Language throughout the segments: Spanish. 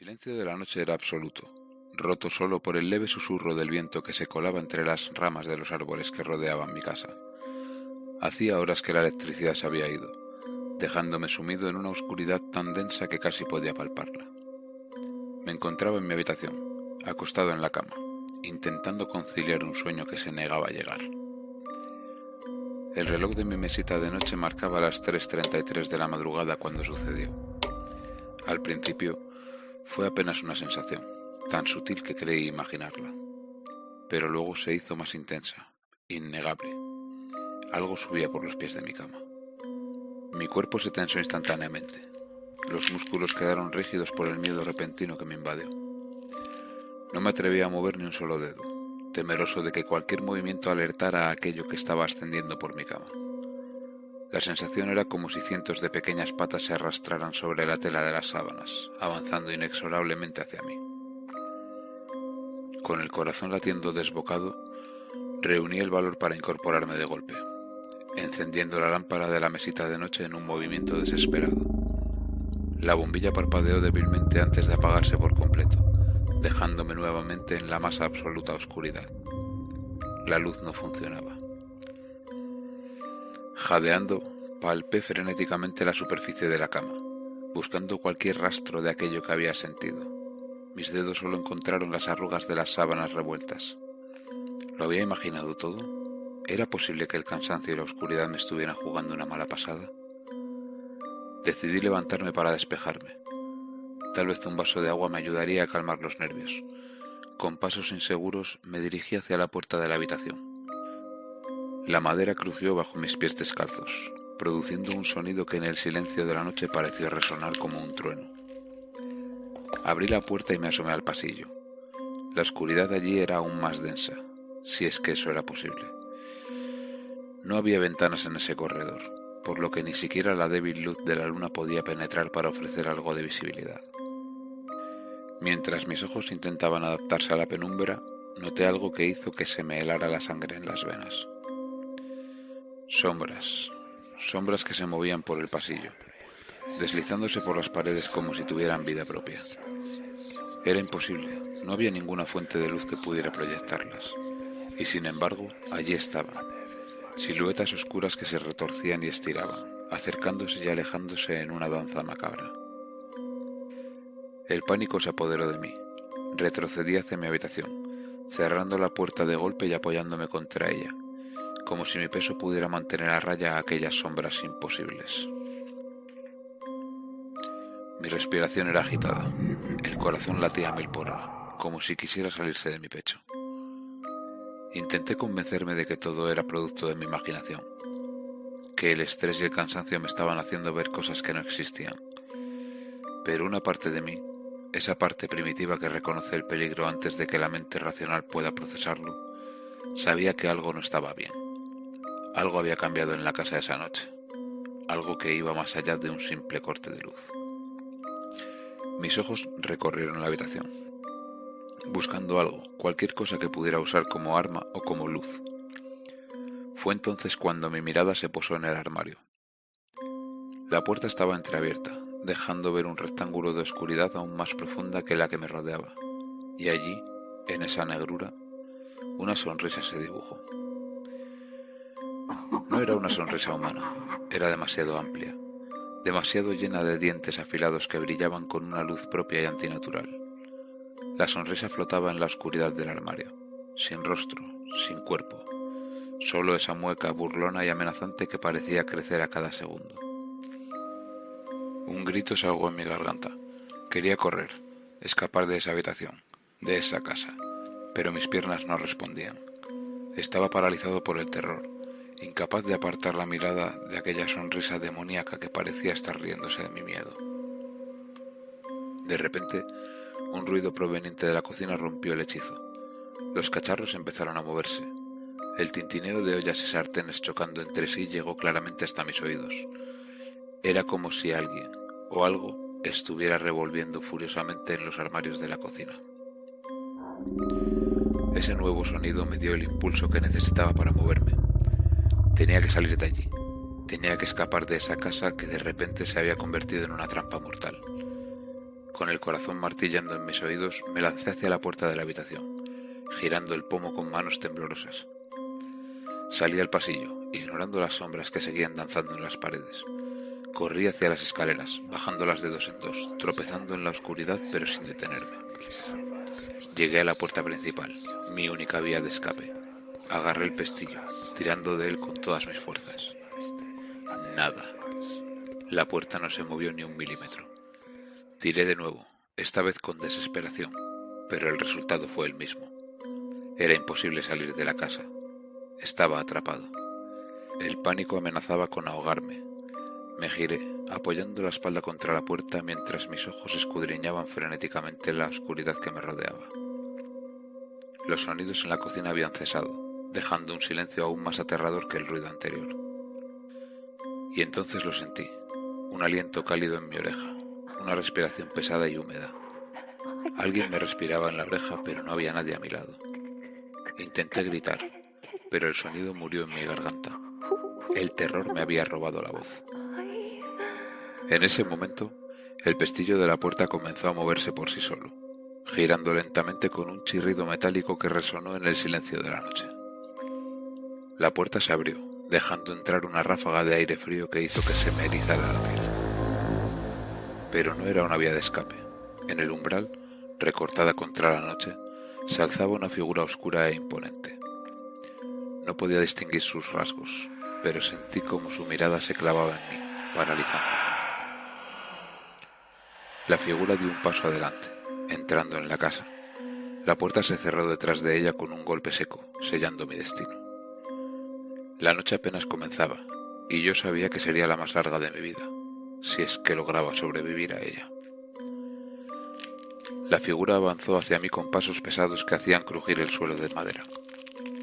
silencio de la noche era absoluto, roto solo por el leve susurro del viento que se colaba entre las ramas de los árboles que rodeaban mi casa. Hacía horas que la electricidad se había ido, dejándome sumido en una oscuridad tan densa que casi podía palparla. Me encontraba en mi habitación, acostado en la cama, intentando conciliar un sueño que se negaba a llegar. El reloj de mi mesita de noche marcaba las 3:33 de la madrugada cuando sucedió. Al principio fue apenas una sensación, tan sutil que creí imaginarla. Pero luego se hizo más intensa, innegable. Algo subía por los pies de mi cama. Mi cuerpo se tensó instantáneamente. Los músculos quedaron rígidos por el miedo repentino que me invadió. No me atrevía a mover ni un solo dedo, temeroso de que cualquier movimiento alertara a aquello que estaba ascendiendo por mi cama. La sensación era como si cientos de pequeñas patas se arrastraran sobre la tela de las sábanas, avanzando inexorablemente hacia mí. Con el corazón latiendo desbocado, reuní el valor para incorporarme de golpe, encendiendo la lámpara de la mesita de noche en un movimiento desesperado. La bombilla parpadeó débilmente antes de apagarse por completo, dejándome nuevamente en la más absoluta oscuridad. La luz no funcionaba. Jadeando, palpé frenéticamente la superficie de la cama, buscando cualquier rastro de aquello que había sentido. Mis dedos solo encontraron las arrugas de las sábanas revueltas. ¿Lo había imaginado todo? ¿Era posible que el cansancio y la oscuridad me estuvieran jugando una mala pasada? Decidí levantarme para despejarme. Tal vez un vaso de agua me ayudaría a calmar los nervios. Con pasos inseguros me dirigí hacia la puerta de la habitación. La madera crujió bajo mis pies descalzos, produciendo un sonido que en el silencio de la noche pareció resonar como un trueno. Abrí la puerta y me asomé al pasillo. La oscuridad allí era aún más densa, si es que eso era posible. No había ventanas en ese corredor, por lo que ni siquiera la débil luz de la luna podía penetrar para ofrecer algo de visibilidad. Mientras mis ojos intentaban adaptarse a la penumbra, noté algo que hizo que se me helara la sangre en las venas. Sombras que se movían por el pasillo, deslizándose por las paredes como si tuvieran vida propia. Era imposible, no había ninguna fuente de luz que pudiera proyectarlas, y sin embargo, allí estaban, siluetas oscuras que se retorcían y estiraban, acercándose y alejándose en una danza macabra. El pánico se apoderó de mí. Retrocedí hacia mi habitación, cerrando la puerta de golpe y apoyándome contra ella, como si mi peso pudiera mantener a raya aquellas sombras imposibles. Mi respiración era agitada, el corazón latía a 1000 por hora, como si quisiera salirse de mi pecho. Intenté convencerme de que todo era producto de mi imaginación, que el estrés y el cansancio me estaban haciendo ver cosas que no existían. Pero una parte de mí, esa parte primitiva que reconoce el peligro antes de que la mente racional pueda procesarlo, sabía que algo no estaba bien. Algo había cambiado en la casa esa noche, algo que iba más allá de un simple corte de luz. Mis ojos recorrieron la habitación, buscando algo, cualquier cosa que pudiera usar como arma o como luz. Fue entonces cuando mi mirada se posó en el armario. La puerta estaba entreabierta, dejando ver un rectángulo de oscuridad aún más profunda que la que me rodeaba, y allí, en esa negrura, una sonrisa se dibujó. No era una sonrisa humana, era demasiado amplia, demasiado llena de dientes afilados que brillaban con una luz propia y antinatural. La sonrisa flotaba en la oscuridad del armario, sin rostro, sin cuerpo, solo esa mueca burlona y amenazante que parecía crecer a cada segundo. Un grito se ahogó en mi garganta. Quería correr, escapar de esa habitación, de esa casa, pero mis piernas no respondían. Estaba paralizado por el terror, incapaz de apartar la mirada de aquella sonrisa demoníaca que parecía estar riéndose de mi miedo. De repente, un ruido proveniente de la cocina rompió el hechizo. Los cacharros empezaron a moverse. El tintineo de ollas y sartenes chocando entre sí llegó claramente hasta mis oídos. Era como si alguien o algo estuviera revolviendo furiosamente en los armarios de la cocina. Ese nuevo sonido me dio el impulso que necesitaba para moverme. Tenía que salir de allí. Tenía que escapar de esa casa que de repente se había convertido en una trampa mortal. Con el corazón martillando en mis oídos, me lancé hacia la puerta de la habitación, girando el pomo con manos temblorosas. Salí al pasillo, ignorando las sombras que seguían danzando en las paredes. Corrí hacia las escaleras, bajándolas de dos en dos, tropezando en la oscuridad pero sin detenerme. Llegué a la puerta principal, mi única vía de escape. Agarré el pestillo, tirando de él con todas mis fuerzas. Nada. La puerta no se movió ni un milímetro. Tiré de nuevo, esta vez con desesperación, pero el resultado fue el mismo. Era imposible salir de la casa. Estaba atrapado. El pánico amenazaba con ahogarme. Me giré, apoyando la espalda contra la puerta mientras mis ojos escudriñaban frenéticamente la oscuridad que me rodeaba. Los sonidos en la cocina habían cesado, dejando un silencio aún más aterrador que el ruido anterior. Y entonces lo sentí, un aliento cálido en mi oreja, una respiración pesada y húmeda. Alguien me respiraba en la oreja, pero no había nadie a mi lado. Intenté gritar, pero el sonido murió en mi garganta. El terror me había robado la voz. En ese momento, el pestillo de la puerta comenzó a moverse por sí solo, girando lentamente con un chirrido metálico que resonó en el silencio de la noche. La puerta se abrió, dejando entrar una ráfaga de aire frío que hizo que se me erizara la piel. Pero no era una vía de escape. En el umbral, recortada contra la noche, se alzaba una figura oscura e imponente. No podía distinguir sus rasgos, pero sentí como su mirada se clavaba en mí, paralizándome. La figura dio un paso adelante, entrando en la casa. La puerta se cerró detrás de ella con un golpe seco, sellando mi destino. La noche apenas comenzaba, y yo sabía que sería la más larga de mi vida, si es que lograba sobrevivir a ella. La figura avanzó hacia mí con pasos pesados que hacían crujir el suelo de madera.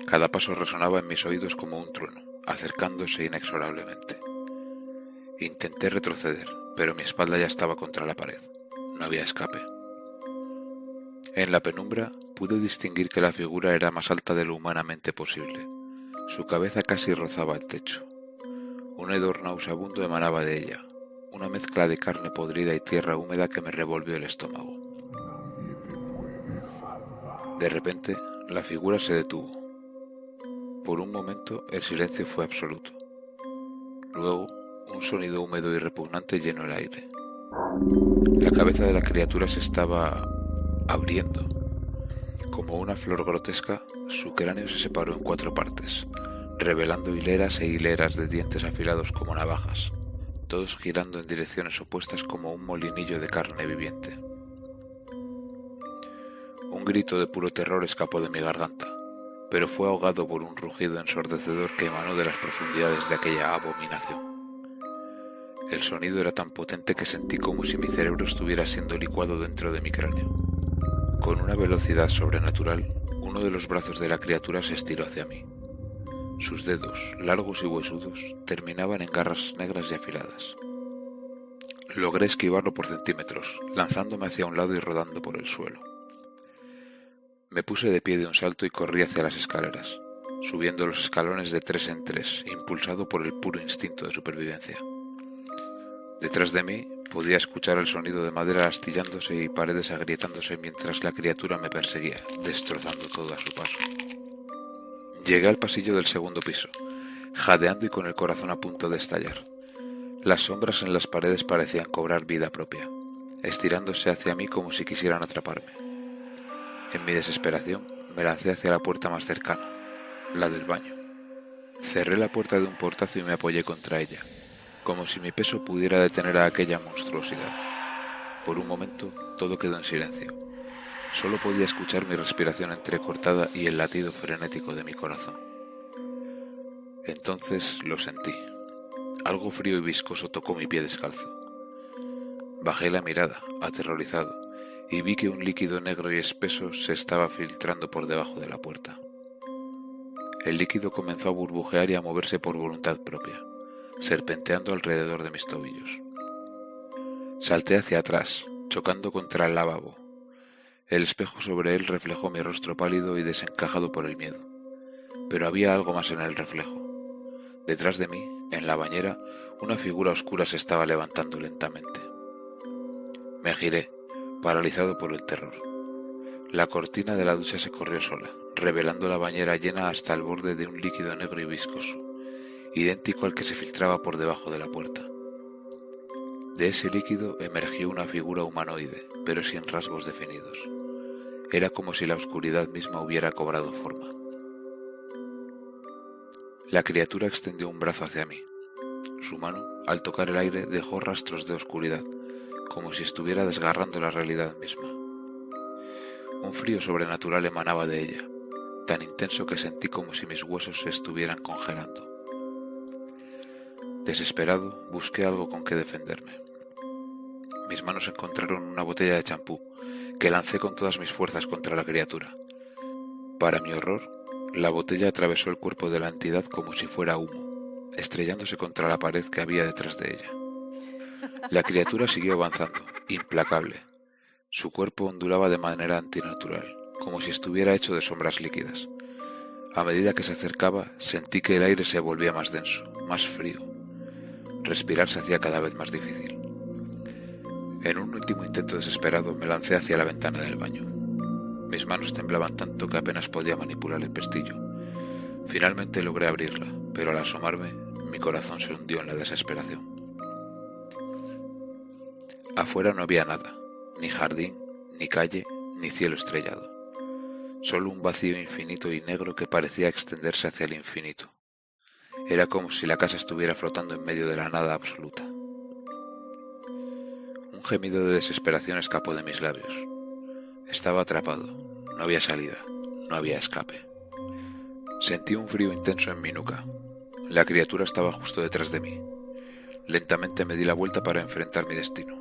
Cada paso resonaba en mis oídos como un trueno, acercándose inexorablemente. Intenté retroceder, pero mi espalda ya estaba contra la pared. No había escape. En la penumbra pude distinguir que la figura era más alta de lo humanamente posible. Su cabeza casi rozaba el techo. Un hedor nauseabundo emanaba de ella, una mezcla de carne podrida y tierra húmeda que me revolvió el estómago. De repente, la figura se detuvo. Por un momento, el silencio fue absoluto. Luego, un sonido húmedo y repugnante llenó el aire. La cabeza de la criatura se estaba abriendo. Como una flor grotesca, su cráneo se separó en 4 partes, revelando hileras e hileras de dientes afilados como navajas, todos girando en direcciones opuestas como un molinillo de carne viviente. Un grito de puro terror escapó de mi garganta, pero fue ahogado por un rugido ensordecedor que emanó de las profundidades de aquella abominación. El sonido era tan potente que sentí como si mi cerebro estuviera siendo licuado dentro de mi cráneo. Con una velocidad sobrenatural, uno de los brazos de la criatura se estiró hacia mí. Sus dedos, largos y huesudos, terminaban en garras negras y afiladas. Logré esquivarlo por centímetros, lanzándome hacia un lado y rodando por el suelo. Me puse de pie de un salto y corrí hacia las escaleras, subiendo los escalones de 3 en 3, impulsado por el puro instinto de supervivencia. Detrás de mí podía escuchar el sonido de madera astillándose y paredes agrietándose mientras la criatura me perseguía, destrozando todo a su paso. Llegué al pasillo del segundo piso, jadeando y con el corazón a punto de estallar. Las sombras en las paredes parecían cobrar vida propia, estirándose hacia mí como si quisieran atraparme. En mi desesperación, me lancé hacia la puerta más cercana, la del baño. Cerré la puerta de un portazo y me apoyé contra ella, como si mi peso pudiera detener a aquella monstruosidad. Por un momento, todo quedó en silencio. Solo podía escuchar mi respiración entrecortada y el latido frenético de mi corazón. Entonces lo sentí. Algo frío y viscoso tocó mi pie descalzo. Bajé la mirada, aterrorizado, y vi que un líquido negro y espeso se estaba filtrando por debajo de la puerta. El líquido comenzó a burbujear y a moverse por voluntad propia, serpenteando alrededor de mis tobillos. Salté hacia atrás, chocando contra el lavabo. El espejo sobre él reflejó mi rostro pálido y desencajado por el miedo. Pero había algo más en el reflejo. Detrás de mí, en la bañera, una figura oscura se estaba levantando lentamente. Me giré, paralizado por el terror. La cortina de la ducha se corrió sola, revelando la bañera llena hasta el borde de un líquido negro y viscoso, idéntico al que se filtraba por debajo de la puerta. De ese líquido emergió una figura humanoide, pero sin rasgos definidos. Era como si la oscuridad misma hubiera cobrado forma. La criatura extendió un brazo hacia mí. Su mano, al tocar el aire, dejó rastros de oscuridad, como si estuviera desgarrando la realidad misma. Un frío sobrenatural emanaba de ella, tan intenso que sentí como si mis huesos se estuvieran congelando. Desesperado, busqué algo con que defenderme. Mis manos encontraron una botella de champú, que lancé con todas mis fuerzas contra la criatura. Para mi horror, la botella atravesó el cuerpo de la entidad como si fuera humo, estrellándose contra la pared que había detrás de ella. La criatura siguió avanzando, implacable. Su cuerpo ondulaba de manera antinatural, como si estuviera hecho de sombras líquidas. A medida que se acercaba, sentí que el aire se volvía más denso, más frío. Respirar se hacía cada vez más difícil. En un último intento desesperado me lancé hacia la ventana del baño. Mis manos temblaban tanto que apenas podía manipular el pestillo. Finalmente logré abrirla, pero al asomarme, mi corazón se hundió en la desesperación. Afuera no había nada, ni jardín, ni calle, ni cielo estrellado. Solo un vacío infinito y negro que parecía extenderse hacia el infinito. Era como si la casa estuviera flotando en medio de la nada absoluta. Un gemido de desesperación escapó de mis labios. Estaba atrapado, no había salida, no había escape. Sentí un frío intenso en mi nuca. La criatura estaba justo detrás de mí. Lentamente me di la vuelta para enfrentar mi destino.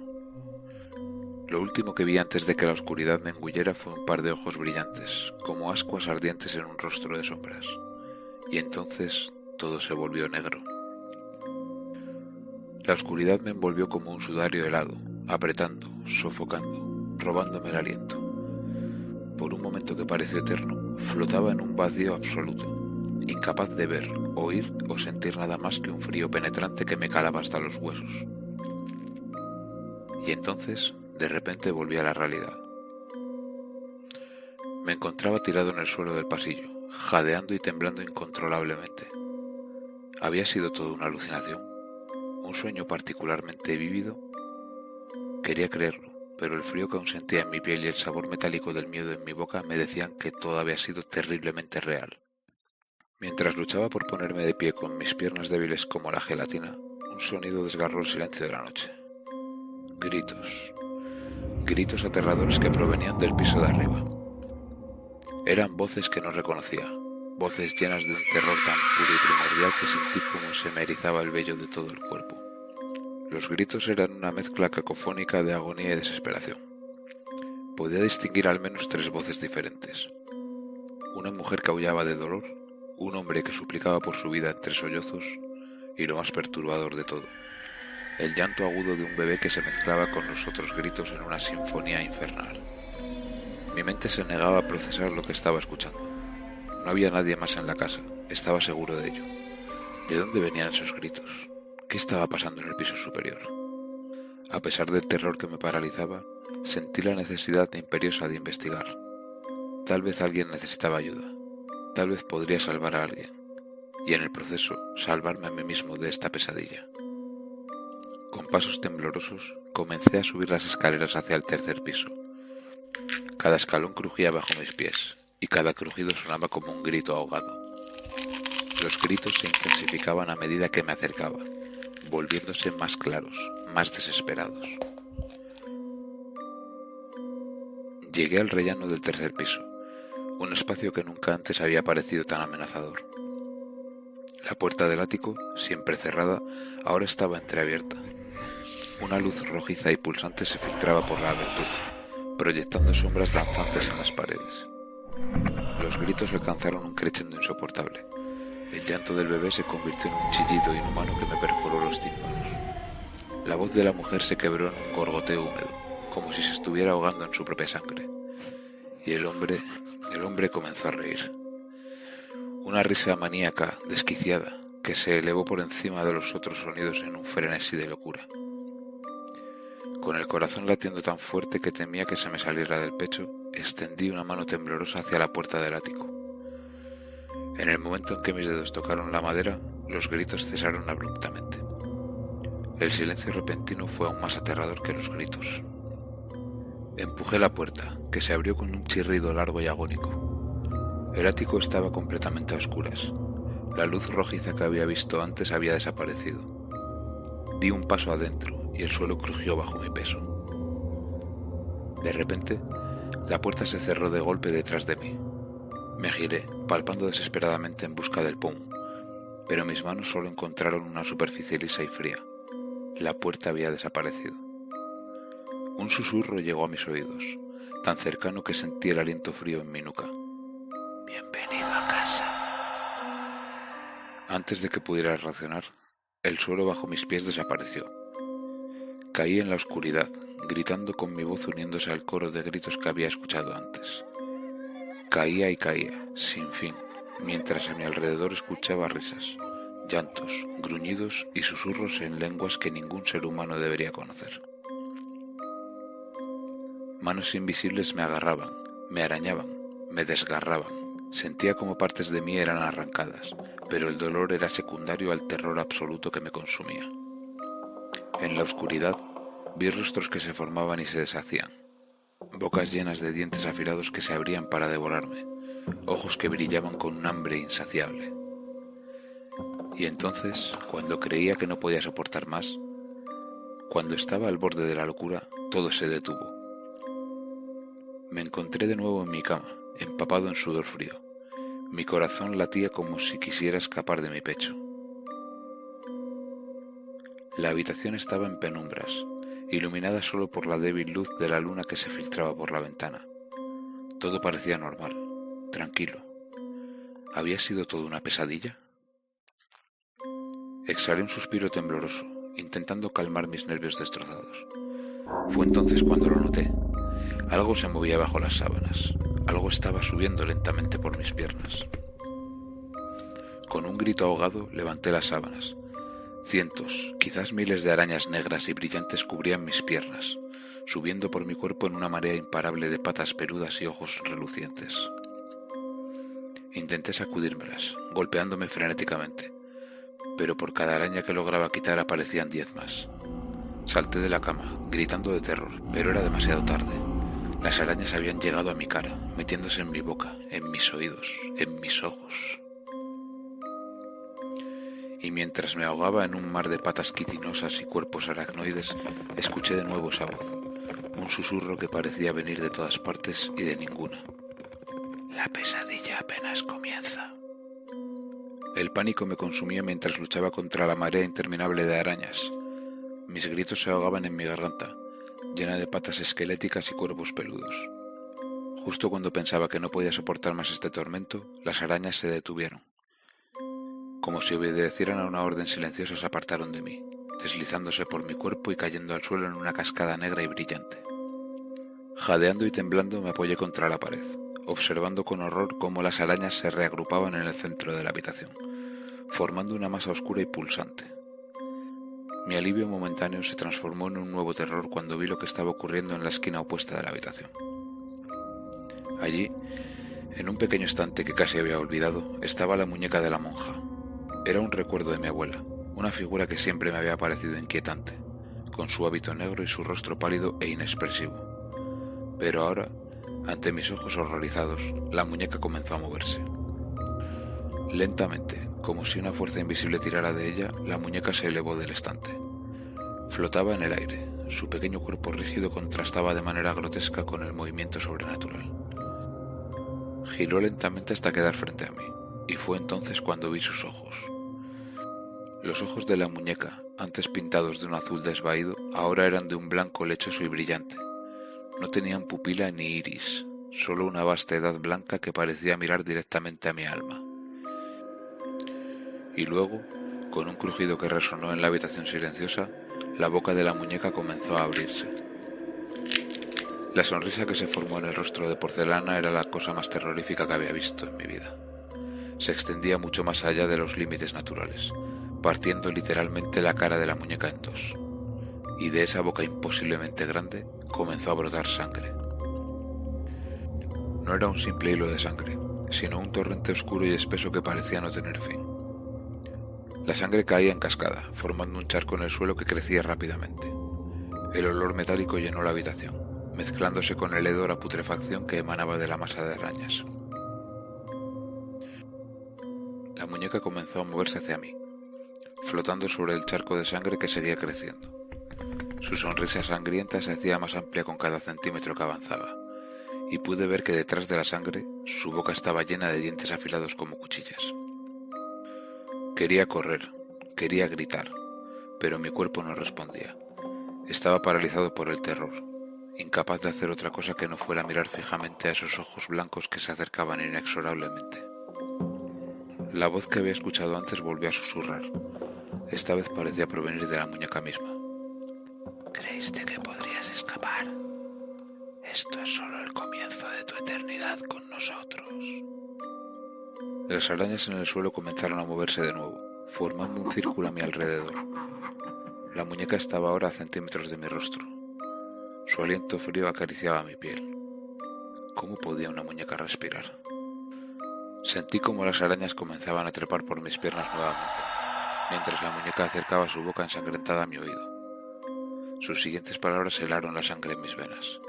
Lo último que vi antes de que la oscuridad me engullera fue un par de ojos brillantes, como ascuas ardientes en un rostro de sombras. Y entonces todo se volvió negro. La oscuridad me envolvió como un sudario helado, apretando, sofocando, robándome el aliento. Por un momento que pareció eterno, flotaba en un vacío absoluto, incapaz de ver, oír o sentir nada más que un frío penetrante que me calaba hasta los huesos. Y entonces, de repente volví a la realidad. Me encontraba tirado en el suelo del pasillo, jadeando y temblando incontrolablemente. ¿Había sido todo una alucinación? ¿Un sueño particularmente vívido? Quería creerlo, pero el frío que aún sentía en mi piel y el sabor metálico del miedo en mi boca me decían que todo había sido terriblemente real. Mientras luchaba por ponerme de pie con mis piernas débiles como la gelatina, un sonido desgarró el silencio de la noche. Gritos. Gritos aterradores que provenían del piso de arriba. Eran voces que no reconocía, voces llenas de un terror tan puro y primordial que sentí como se me erizaba el vello de todo el cuerpo. Los gritos eran una mezcla cacofónica de agonía y desesperación. Podía distinguir al menos 3 voces diferentes. Una mujer que aullaba de dolor, un hombre que suplicaba por su vida entre sollozos y lo más perturbador de todo, el llanto agudo de un bebé que se mezclaba con los otros gritos en una sinfonía infernal. Mi mente se negaba a procesar lo que estaba escuchando. No había nadie más en la casa, estaba seguro de ello. ¿De dónde venían esos gritos? ¿Qué estaba pasando en el piso superior? A pesar del terror que me paralizaba, sentí la necesidad imperiosa de investigar. Tal vez alguien necesitaba ayuda. Tal vez podría salvar a alguien. Y en el proceso, salvarme a mí mismo de esta pesadilla. Con pasos temblorosos, comencé a subir las escaleras hacia el 3er piso. Cada escalón crujía bajo mis pies, y cada crujido sonaba como un grito ahogado. Los gritos se intensificaban a medida que me acercaba, volviéndose más claros, más desesperados. Llegué al rellano del 3er piso, un espacio que nunca antes había parecido tan amenazador. La puerta del ático, siempre cerrada, ahora estaba entreabierta. Una luz rojiza y pulsante se filtraba por la abertura, proyectando sombras danzantes en las paredes. Los gritos alcanzaron un crescendo insoportable. El llanto del bebé se convirtió en un chillido inhumano que me perforó los tímpanos. La voz de la mujer se quebró en un gorgoteo húmedo, como si se estuviera ahogando en su propia sangre. Y el hombre comenzó a reír. Una risa maníaca, desquiciada, que se elevó por encima de los otros sonidos en un frenesí de locura. Con el corazón latiendo tan fuerte que temía que se me saliera del pecho, extendí una mano temblorosa hacia la puerta del ático. En el momento en que mis dedos tocaron la madera, los gritos cesaron abruptamente. El silencio repentino fue aún más aterrador que los gritos. Empujé la puerta, que se abrió con un chirrido largo y agónico. El ático estaba completamente a oscuras. La luz rojiza que había visto antes había desaparecido. Di un paso adentro y el suelo crujió bajo mi peso. De repente, la puerta se cerró de golpe detrás de mí. Me giré, palpando desesperadamente en busca del PUM, pero mis manos solo encontraron una superficie lisa y fría. La puerta había desaparecido. Un susurro llegó a mis oídos, tan cercano que sentí el aliento frío en mi nuca. «Bienvenido a casa». Antes de que pudiera reaccionar, el suelo bajo mis pies desapareció. Caí en la oscuridad, gritando con mi voz uniéndose al coro de gritos que había escuchado antes. Caía y caía, sin fin, mientras a mi alrededor escuchaba risas, llantos, gruñidos y susurros en lenguas que ningún ser humano debería conocer. Manos invisibles me agarraban, me arañaban, me desgarraban. Sentía como partes de mí eran arrancadas, pero el dolor era secundario al terror absoluto que me consumía. En la oscuridad vi rostros que se formaban y se deshacían, bocas llenas de dientes afilados que se abrían para devorarme, ojos que brillaban con un hambre insaciable. Y entonces, cuando creía que no podía soportar más, cuando estaba al borde de la locura, todo se detuvo. Me encontré de nuevo en mi cama, empapado en sudor frío. Mi corazón latía como si quisiera escapar de mi pecho. La habitación estaba en penumbras, iluminada solo por la débil luz de la luna que se filtraba por la ventana. Todo parecía normal, tranquilo. ¿Había sido todo una pesadilla? Exhalé un suspiro tembloroso, intentando calmar mis nervios destrozados. Fue entonces cuando lo noté. Algo se movía bajo las sábanas. Algo estaba subiendo lentamente por mis piernas. Con un grito ahogado levanté las sábanas. Cientos, quizás miles de arañas negras y brillantes cubrían mis piernas, subiendo por mi cuerpo en una marea imparable de patas peludas y ojos relucientes. Intenté sacudírmelas, golpeándome frenéticamente, pero por cada araña que lograba quitar aparecían 10 más. Salté de la cama, gritando de terror, pero era demasiado tarde. Las arañas habían llegado a mi cara, metiéndose en mi boca, en mis oídos, en mis ojos. Y mientras me ahogaba en un mar de patas quitinosas y cuerpos aracnoides, escuché de nuevo esa voz, un susurro que parecía venir de todas partes y de ninguna. La pesadilla apenas comienza. El pánico me consumía mientras luchaba contra la marea interminable de arañas. Mis gritos se ahogaban en mi garganta, llena de patas esqueléticas y cuerpos peludos. Justo cuando pensaba que no podía soportar más este tormento, las arañas se detuvieron. Como si obedecieran a una orden silenciosa, se apartaron de mí, deslizándose por mi cuerpo y cayendo al suelo en una cascada negra y brillante. Jadeando y temblando me apoyé contra la pared, observando con horror cómo las arañas se reagrupaban en el centro de la habitación, formando una masa oscura y pulsante. Mi alivio momentáneo se transformó en un nuevo terror cuando vi lo que estaba ocurriendo en la esquina opuesta de la habitación. Allí, en un pequeño estante que casi había olvidado, estaba la muñeca de la monja. Era un recuerdo de mi abuela, una figura que siempre me había parecido inquietante, con su hábito negro y su rostro pálido e inexpresivo. Pero ahora, ante mis ojos horrorizados, la muñeca comenzó a moverse. Lentamente, como si una fuerza invisible tirara de ella, la muñeca se elevó del estante. Flotaba en el aire, su pequeño cuerpo rígido contrastaba de manera grotesca con el movimiento sobrenatural. Giró lentamente hasta quedar frente a mí, y fue entonces cuando vi sus ojos. Los ojos de la muñeca, antes pintados de un azul desvaído, ahora eran de un blanco lechoso y brillante. No tenían pupila ni iris, solo una vastedad blanca que parecía mirar directamente a mi alma. Y luego, con un crujido que resonó en la habitación silenciosa, la boca de la muñeca comenzó a abrirse. La sonrisa que se formó en el rostro de porcelana era la cosa más terrorífica que había visto en mi vida. Se extendía mucho más allá de los límites naturales, partiendo literalmente la cara de la muñeca en dos. y de esa boca imposiblemente grande comenzó a brotar sangre. No era un simple hilo de sangre, sino un torrente oscuro y espeso que parecía no tener fin. La sangre caía en cascada, formando un charco en el suelo que crecía rápidamente. El olor metálico llenó la habitación, mezclándose con el hedor a putrefacción que emanaba de la masa de arañas. La muñeca comenzó a moverse hacia mí, flotando sobre el charco de sangre que seguía creciendo. Su sonrisa sangrienta se hacía más amplia con cada centímetro que avanzaba, y pude ver que detrás de la sangre su boca estaba llena de dientes afilados como cuchillas. Quería correr, quería gritar, pero mi cuerpo no respondía. Estaba paralizado por el terror, incapaz de hacer otra cosa que no fuera mirar fijamente a esos ojos blancos que se acercaban inexorablemente. La voz que había escuchado antes volvió a susurrar. Esta vez parecía provenir de la muñeca misma. ¿Creíste que podrías escapar? Esto es solo el comienzo de tu eternidad con nosotros. Las arañas en el suelo comenzaron a moverse de nuevo, formando un círculo a mi alrededor. La muñeca estaba ahora a centímetros de mi rostro. Su aliento frío acariciaba mi piel. ¿Cómo podía una muñeca respirar? Sentí como las arañas comenzaban a trepar por mis piernas nuevamente, mientras la muñeca acercaba su boca ensangrentada a mi oído. Sus siguientes palabras helaron la sangre en mis venas.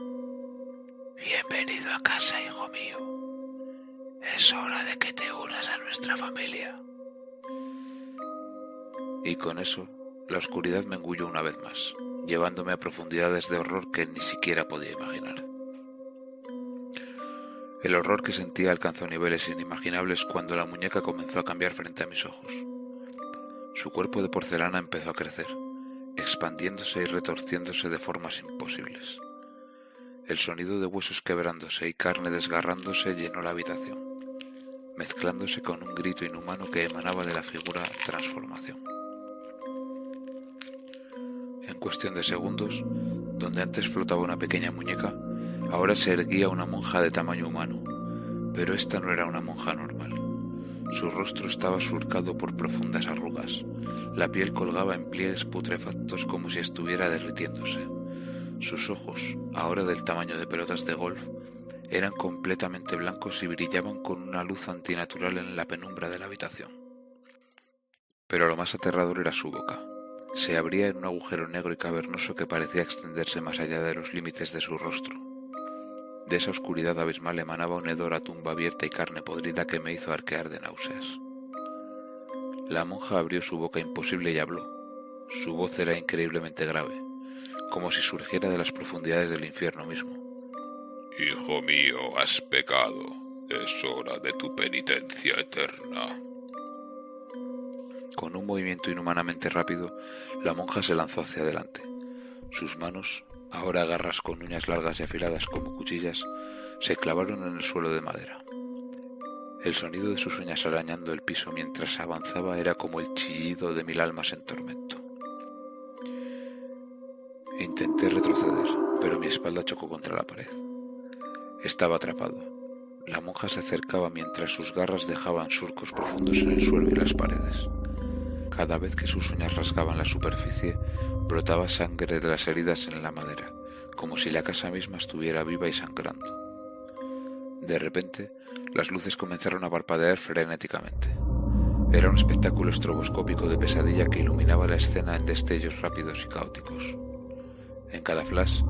Bienvenido a casa, hijo mío. Es hora de que te unas a nuestra familia. Y con eso, la oscuridad me engulló una vez más, llevándome a profundidades de horror que ni siquiera podía imaginar. El horror que sentía alcanzó niveles inimaginables cuando la muñeca comenzó a cambiar frente a mis ojos. Su cuerpo de porcelana empezó a crecer, expandiéndose y retorciéndose de formas imposibles. El sonido de huesos quebrándose y carne desgarrándose llenó la habitación, mezclándose con un grito inhumano que emanaba de la figura transformación. En cuestión de segundos, donde antes flotaba una pequeña muñeca, ahora se erguía una monja de tamaño humano, pero esta no era una monja normal. Su rostro estaba surcado por profundas arrugas, la piel colgaba en pliegues putrefactos como si estuviera derritiéndose. Sus ojos, ahora del tamaño de pelotas de golf, eran completamente blancos y brillaban con una luz antinatural en la penumbra de la habitación. Pero lo más aterrador era su boca. Se abría en un agujero negro y cavernoso que parecía extenderse más allá de los límites de su rostro. De esa oscuridad abismal emanaba un hedor a tumba abierta y carne podrida que me hizo arquear de náuseas. La monja abrió su boca imposible y habló. Su voz era increíblemente grave, como si surgiera de las profundidades del infierno mismo. Hijo mío, has pecado. Es hora de tu penitencia eterna. Con un movimiento inhumanamente rápido, la monja se lanzó hacia adelante. Sus manos, ahora garras con uñas largas y afiladas como cuchillas, se clavaron en el suelo de madera. El sonido de sus uñas arañando el piso mientras avanzaba era como el chillido de 1000 almas en tormento. Intenté retroceder, pero mi espalda chocó contra la pared. Estaba atrapado. La monja se acercaba mientras sus garras dejaban surcos profundos en el suelo y las paredes. Cada vez que sus uñas rasgaban la superficie, brotaba sangre de las heridas en la madera, como si la casa misma estuviera viva y sangrando. De repente, las luces comenzaron a parpadear frenéticamente. Era un espectáculo estroboscópico de pesadilla que iluminaba la escena en destellos rápidos y caóticos. En cada flash,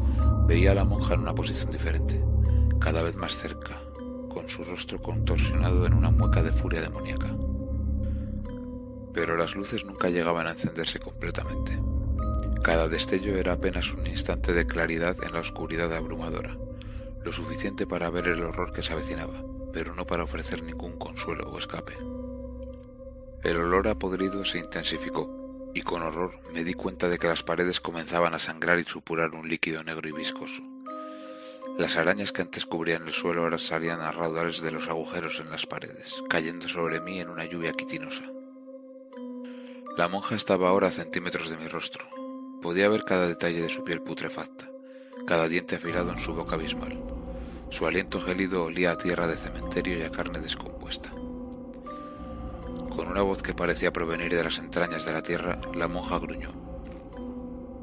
veía a la monja en una posición diferente, cada vez más cerca, con su rostro contorsionado en una mueca de furia demoníaca. Pero las luces nunca llegaban a encenderse completamente. Cada destello era apenas un instante de claridad en la oscuridad abrumadora, lo suficiente para ver el horror que se avecinaba, pero no para ofrecer ningún consuelo o escape. El olor a podrido se intensificó, y con horror me di cuenta de que las paredes comenzaban a sangrar y supurar un líquido negro y viscoso. Las arañas que antes cubrían el suelo ahora salían a raudales de los agujeros en las paredes, cayendo sobre mí en una lluvia quitinosa. La monja estaba ahora a centímetros de mi rostro. Podía ver cada detalle de su piel putrefacta, cada diente afilado en su boca abismal. Su aliento gélido olía a tierra de cementerio y a carne descompuesta. Con una voz que parecía provenir de las entrañas de la tierra, la monja gruñó.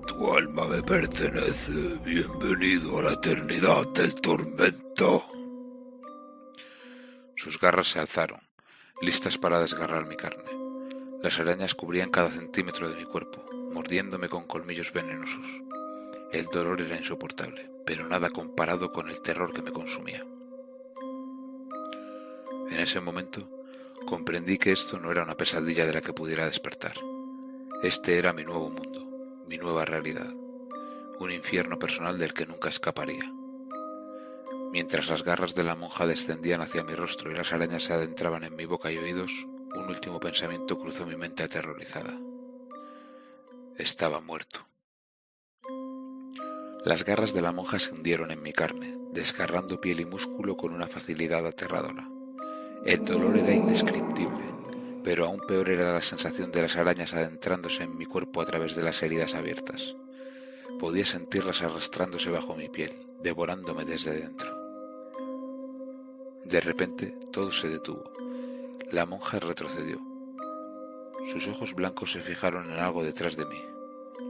«Tú Tu alma me pertenece. Bienvenido a la eternidad del tormento. Sus garras se alzaron, listas para desgarrar mi carne. Las arañas cubrían cada centímetro de mi cuerpo, mordiéndome con colmillos venenosos. El dolor era insoportable, pero nada comparado con el terror que me consumía. En ese momento, comprendí que esto no era una pesadilla de la que pudiera despertar. Este era mi nuevo mundo, mi nueva realidad, un infierno personal del que nunca escaparía. Mientras las garras de la monja descendían hacia mi rostro y las arañas se adentraban en mi boca y oídos, un último pensamiento cruzó mi mente aterrorizada. Estaba muerto. Las garras de la monja se hundieron en mi carne, desgarrando piel y músculo con una facilidad aterradora. El dolor era indescriptible, pero aún peor era la sensación de las arañas adentrándose en mi cuerpo a través de las heridas abiertas. Podía sentirlas arrastrándose bajo mi piel, devorándome desde dentro. De repente, todo se detuvo. La monja retrocedió. Sus ojos blancos se fijaron en algo detrás de mí.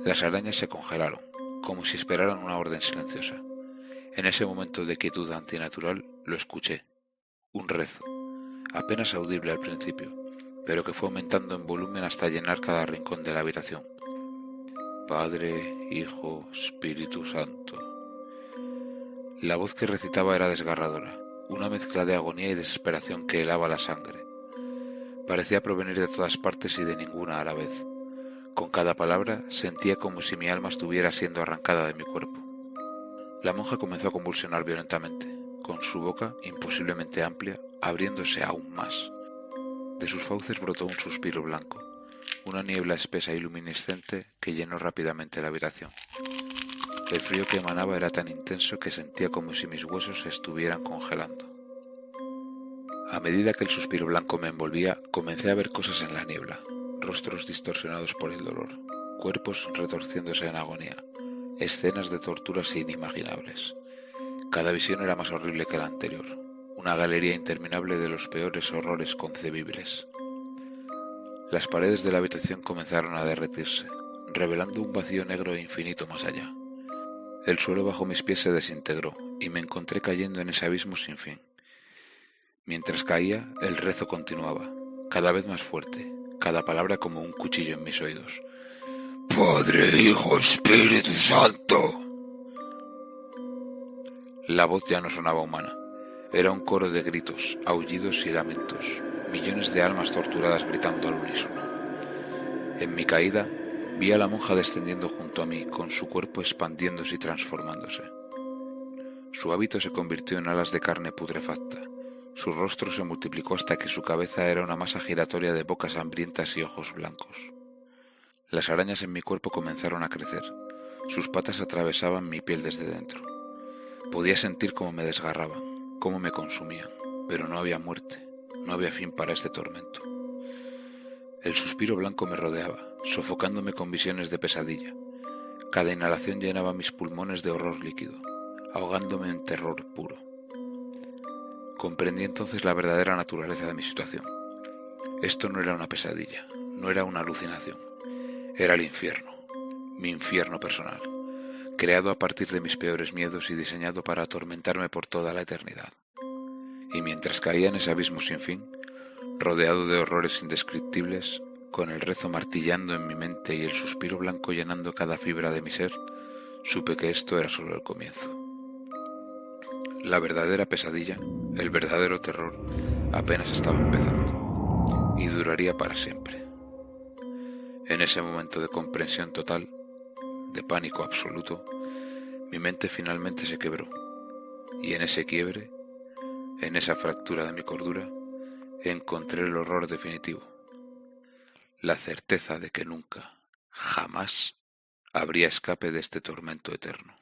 Las arañas se congelaron, como si esperaran una orden silenciosa. En ese momento de quietud antinatural, lo escuché. Un rezo, apenas audible al principio, pero que fue aumentando en volumen hasta llenar cada rincón de la habitación. Padre, Hijo, Espíritu Santo. La voz que recitaba era desgarradora, una mezcla de agonía y desesperación que helaba la sangre. Parecía provenir de todas partes y de ninguna a la vez. Con cada palabra sentía como si mi alma estuviera siendo arrancada de mi cuerpo. La monja comenzó a convulsionar violentamente, con su boca, imposiblemente amplia, abriéndose aún más. De sus fauces brotó un suspiro blanco, una niebla espesa y luminiscente que llenó rápidamente la habitación. El frío que emanaba era tan intenso que sentía como si mis huesos se estuvieran congelando. A medida que el suspiro blanco me envolvía, comencé a ver cosas en la niebla, rostros distorsionados por el dolor, cuerpos retorciéndose en agonía, escenas de torturas inimaginables. Cada visión era más horrible que la anterior, una galería interminable de los peores horrores concebibles. Las paredes de la habitación comenzaron a derretirse, revelando un vacío negro e infinito más allá. El suelo bajo mis pies se desintegró y me encontré cayendo en ese abismo sin fin. Mientras caía, el rezo continuaba, cada vez más fuerte, cada palabra como un cuchillo en mis oídos. Padre, Hijo, Espíritu Santo. La voz ya no sonaba humana. Era un coro de gritos, aullidos y lamentos, millones de almas torturadas gritando al unísono. En mi caída, vi a la monja descendiendo junto a mí, con su cuerpo expandiéndose y transformándose. Su hábito se convirtió en alas de carne putrefacta. Su rostro se multiplicó hasta que su cabeza era una masa giratoria de bocas hambrientas y ojos blancos. Las arañas en mi cuerpo comenzaron a crecer. Sus patas atravesaban mi piel desde dentro. Podía sentir cómo me desgarraban, cómo me consumían, pero no había muerte, no había fin para este tormento. El suspiro blanco me rodeaba, sofocándome con visiones de pesadilla. Cada inhalación llenaba mis pulmones de horror líquido, ahogándome en terror puro. Comprendí entonces la verdadera naturaleza de mi situación. Esto no era una pesadilla, no era una alucinación. Era el infierno, mi infierno personal, creado a partir de mis peores miedos y diseñado para atormentarme por toda la eternidad. Y mientras caía en ese abismo sin fin, rodeado de horrores indescriptibles, con el rezo martillando en mi mente y el suspiro blanco llenando cada fibra de mi ser, supe que esto era solo el comienzo. La verdadera pesadilla, el verdadero terror, apenas estaba empezando, y duraría para siempre. En ese momento de comprensión total, de pánico absoluto, mi mente finalmente se quebró, y en ese quiebre, en esa fractura de mi cordura, encontré el horror definitivo, la certeza de que nunca, jamás, habría escape de este tormento eterno.